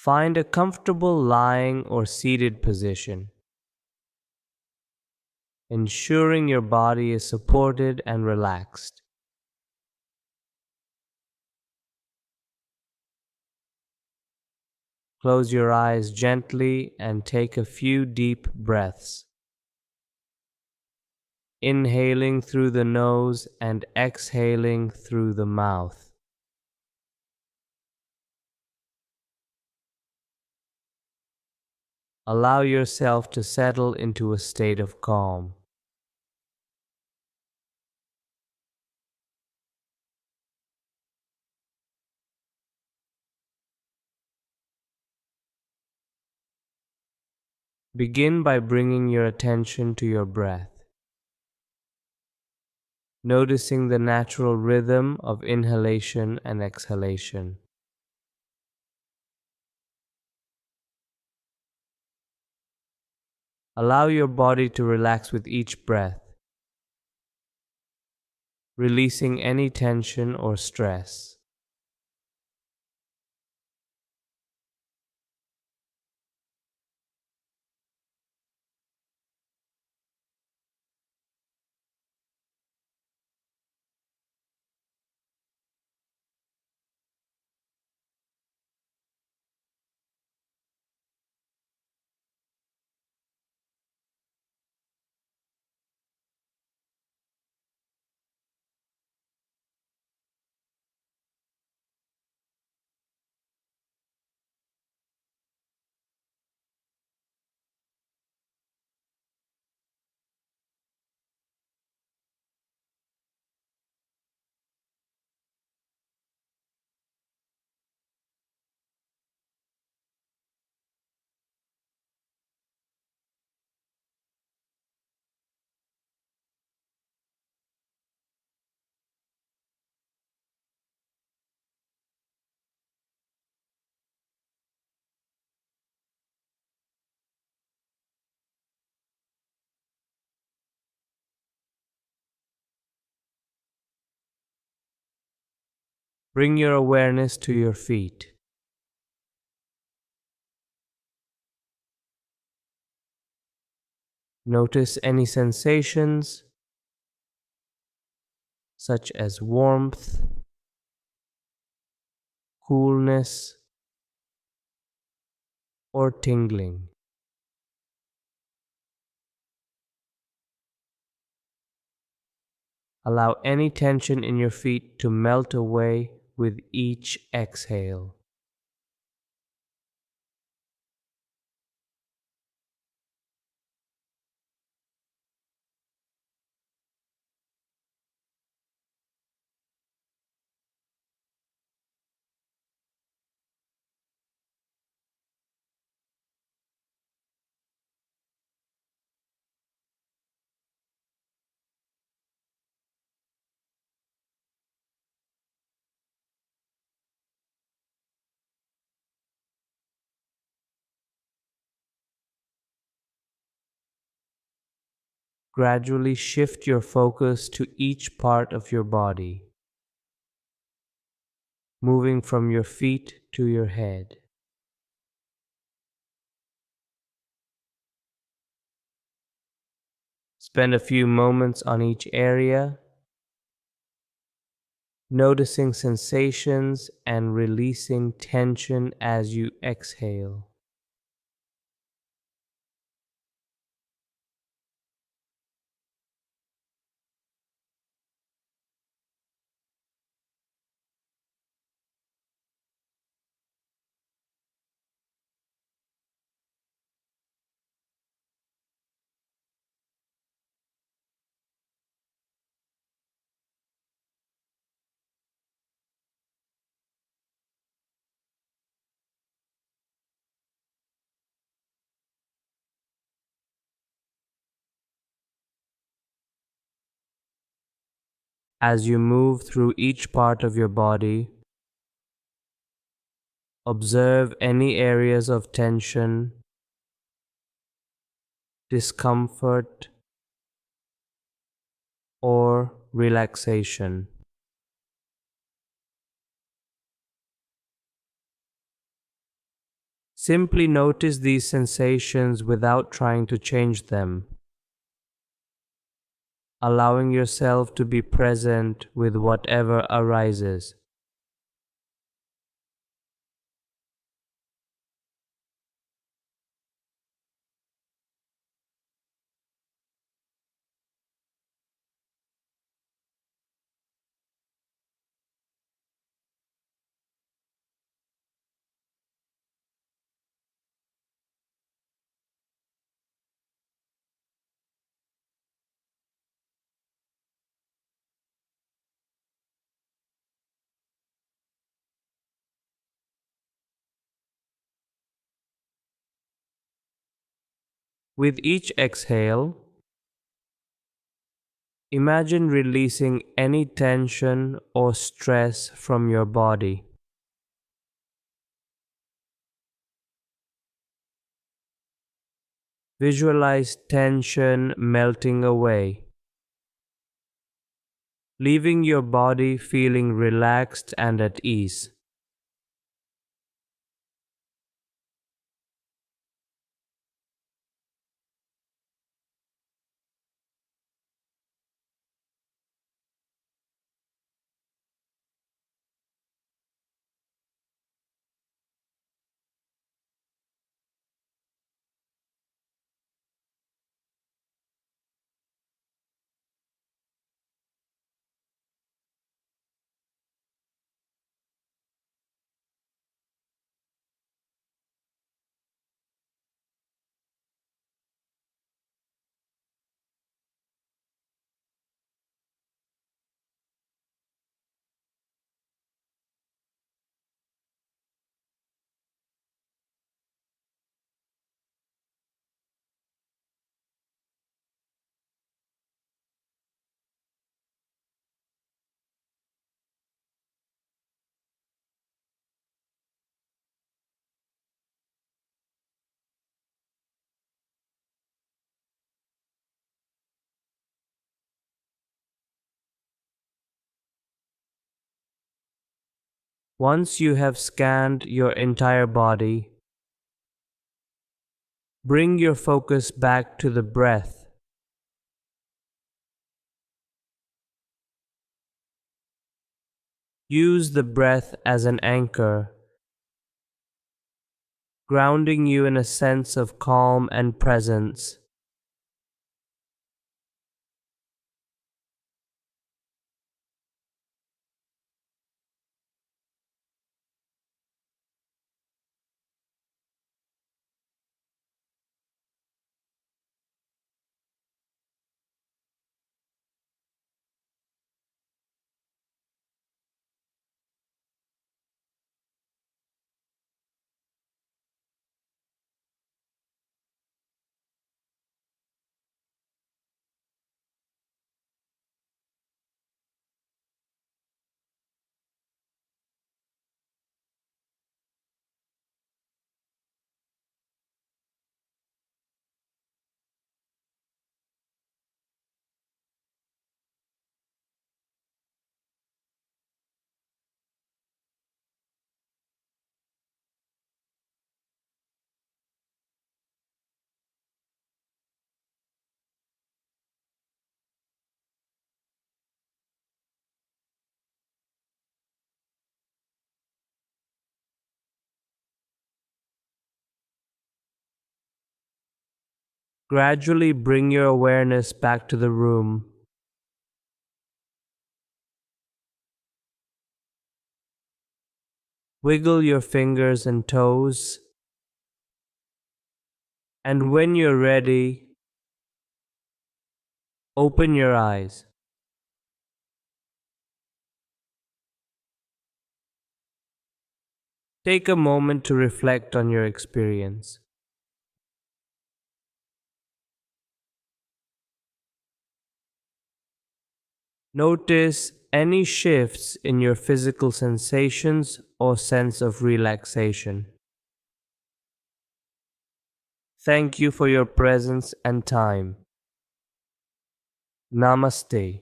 Find a comfortable lying or seated position, ensuring your body is supported and relaxed. Close your eyes gently and take a few deep breaths, inhaling through the nose and exhaling through the mouth. Allow yourself to settle into a state of calm. Begin by bringing your attention to your breath, noticing the natural rhythm of inhalation and exhalation. Allow your body to relax with each breath, releasing any tension or stress. Bring your awareness to your feet. Notice any sensations such as warmth, coolness, or tingling. Allow any tension in your feet to melt away with each exhale. Gradually shift your focus to each part of your body, moving from your feet to your head. Spend a few moments on each area, noticing sensations and releasing tension as you exhale. As you move through each part of your body, observe any areas of tension, discomfort, or relaxation. Simply notice these sensations without trying to change them, allowing yourself to be present with whatever arises. With each exhale, imagine releasing any tension or stress from your body. Visualize tension melting away, leaving your body feeling relaxed and at ease. Once you have scanned your entire body, bring your focus back to the breath. Use the breath as an anchor, grounding you in a sense of calm and presence. Gradually bring your awareness back to the room. Wiggle your fingers and toes, and when you're ready, open your eyes. Take a moment to reflect on your experience. Notice any shifts in your physical sensations or sense of relaxation. Thank you for your presence and time. Namaste.